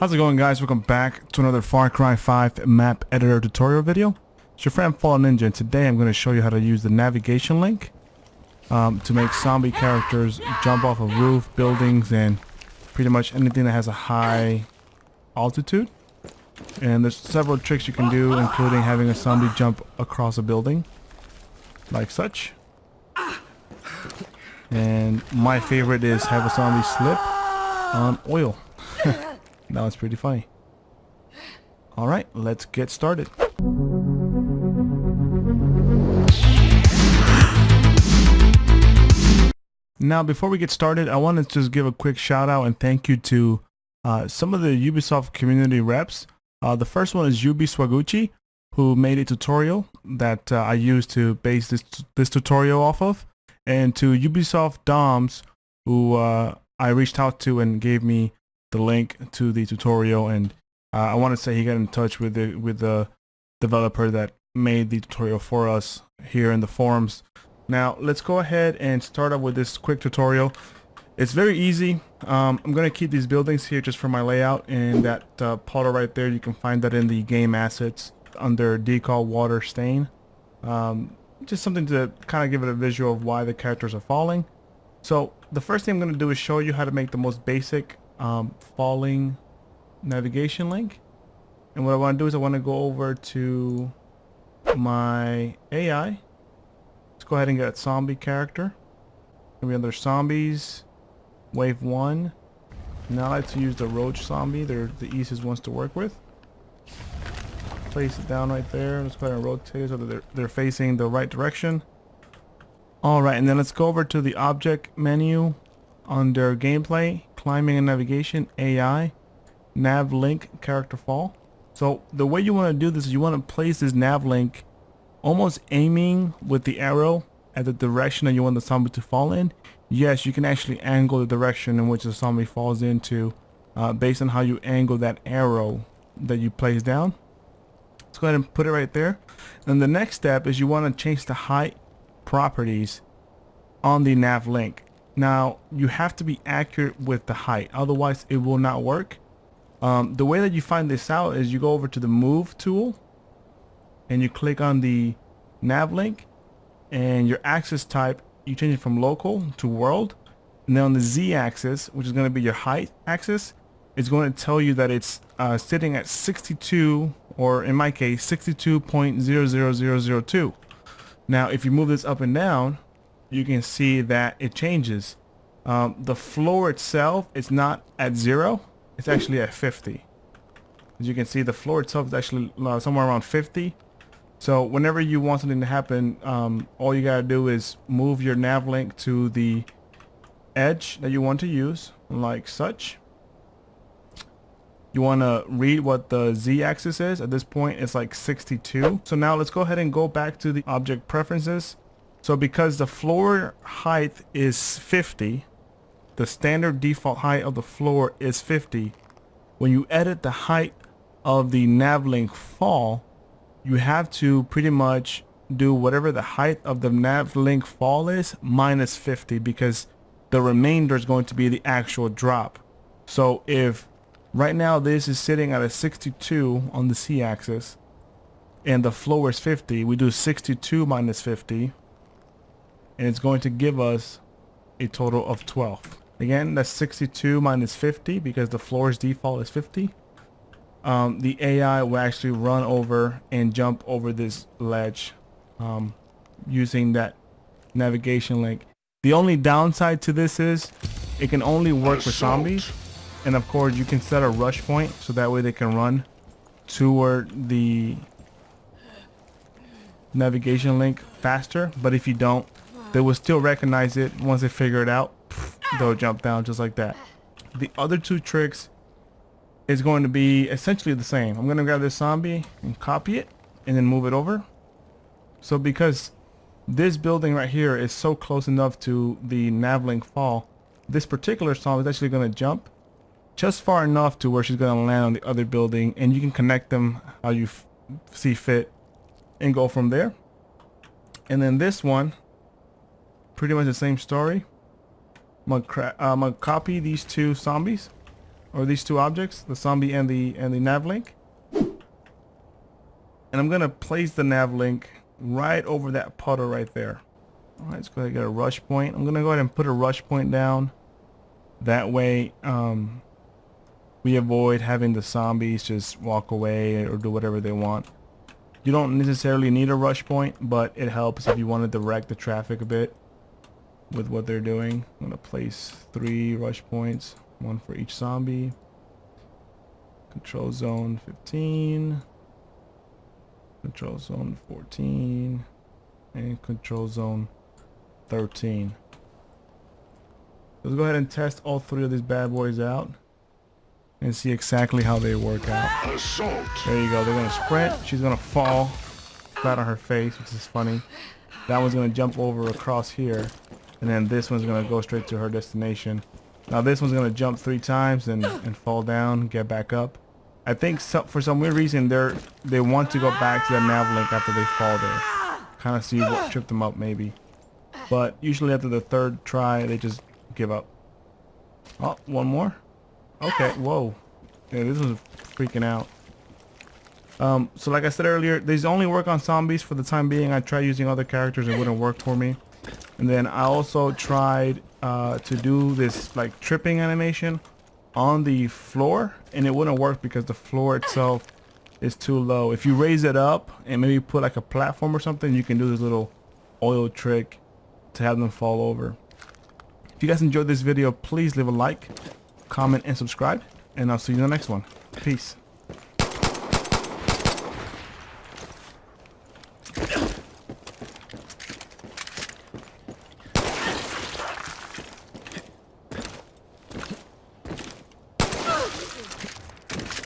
How's it going, guys? Welcome back to another Far Cry 5 map editor tutorial video. It's your friend FallenNinja, and today I'm going to show you how to use the navigation link to make zombie characters jump off of roof, buildings, and pretty much anything that has a high altitude. And there's several tricks you can do, including having a zombie jump across a building like such. And my favorite is have a zombie slip on oil. That was pretty funny. Alright, let's get started. Now, before we get started, I want to just give a quick shout out and thank you to some of the Ubisoft community reps. The first one is ubisoft, who made a tutorial that I used to base this tutorial off of. And to Ubisoft Doms, who I reached out to and gave me the link to the tutorial, and I want to say he got in touch with the developer that made the tutorial for us here in the forums. Now let's go ahead and start up with this quick tutorial. It's very easy. I'm gonna keep these buildings here just for my layout, and that puddle right there, you can find that in the game assets under decal water stain. Just something to kind of give it a visual of why the characters are falling. So the first thing I'm going to do is show you how to make the most basic falling navigation link. And what I want to do is I want to go over to my AI. Let's go ahead and get a zombie character. Maybe under zombies, wave 1. Now I like to use the roach zombie. They're the easiest ones to work with. Place it down right there. Let's go ahead and rotate it so that they're facing the right direction. Alright, and then let's go over to the object menu under gameplay, climbing and navigation, AI, Nav-Link, character fall. So the way you want to do this is you want to place this Nav-Link almost aiming with the arrow at the direction that you want the zombie to fall in. Yes, you can actually angle the direction in which the zombie falls into based on how you angle that arrow that you place down. Let's go ahead and put it right there. Then the next step is you want to change the height properties on the Nav-Link. Now you have to be accurate with the height, otherwise it will not work. The way that you find this out is you go over to the move tool and you click on the Nav-Link, and your axis type you change it from local to world, and then on the Z-axis, which is going to be your height axis, it's going to tell you that it's sitting at 62, or in my case 62.00002. Now if you move this up and down, you can see that it changes. The floor itself is not at 0, it's actually at 50. As you can see, the floor itself is actually somewhere around 50. So whenever you want something to happen, all you gotta do is move your Nav-Link to the edge that you want to use, like such. You want to read what the Z-axis is. At this point it's like 62. So now let's go ahead and go back to the object preferences. So because the floor height is 50, the standard default height of the floor is 50. When you edit the height of the Nav-Link fall, you have to pretty much do whatever the height of the Nav-Link fall is minus 50, because the remainder is going to be the actual drop. So if right now this is sitting at a 62 on the Z-axis and the floor is 50, we do 62 minus 50, and it's going to give us a total of 12. Again, that's 62 minus 50 because the floor's default is 50. The AI will actually run over and jump over this ledge using that navigation link. The only downside to this is it can only work with zombies, and of course you can set a rush point so that way they can run toward the navigation link faster. But if you don't, they will still recognize it. Once they figure it out, they'll jump down just like that. The other two tricks is going to be essentially the same. I'm going to grab this zombie and copy it and then move it over. So because this building right here is so close enough to the Nav-Link fall, this particular zombie is actually going to jump just far enough to where she's going to land on the other building, and you can connect them how you see fit and go from there. And then this one, pretty much the same story. I'm gonna copy these two zombies. or these two objects, the zombie and the Nav-Link. And I'm gonna place the Nav-Link right over that puddle right there. All right, let's go ahead and get a rush point. I'm gonna go ahead and put a rush point down. That way, we avoid having the zombies just walk away or do whatever they want. You don't necessarily need a rush point, but it helps if you want to direct the traffic a bit with what they're doing. I'm gonna place 3 rush points, 1 for each zombie. Control zone 15, control zone 14, and control zone 13. Let's go ahead and test all 3 of these bad boys out and see exactly how they work out. Assault. There you go. They're gonna sprint. She's gonna fall flat on her face, which is funny. That one's gonna jump over across here, and then this one's gonna go straight to her destination. Now this one's gonna jump 3 times and fall down, get back up. I think for some weird reason they want to go back to the Nav-Link after they fall there. Kind of see what tripped them up maybe. But usually after the 3rd try they just give up. Oh, one more. Okay, whoa. Yeah, this was freaking out. So like I said earlier, these only work on zombies for the time being. I tried using other characters, it wouldn't work for me. And then I also tried to do this like tripping animation on the floor, and it wouldn't work because the floor itself is too low. If you raise it up and maybe put like a platform or something, you can do this little oil trick to have them fall over. If you guys enjoyed this video, please leave a like, comment, and subscribe, and I'll see you in the next one. Peace.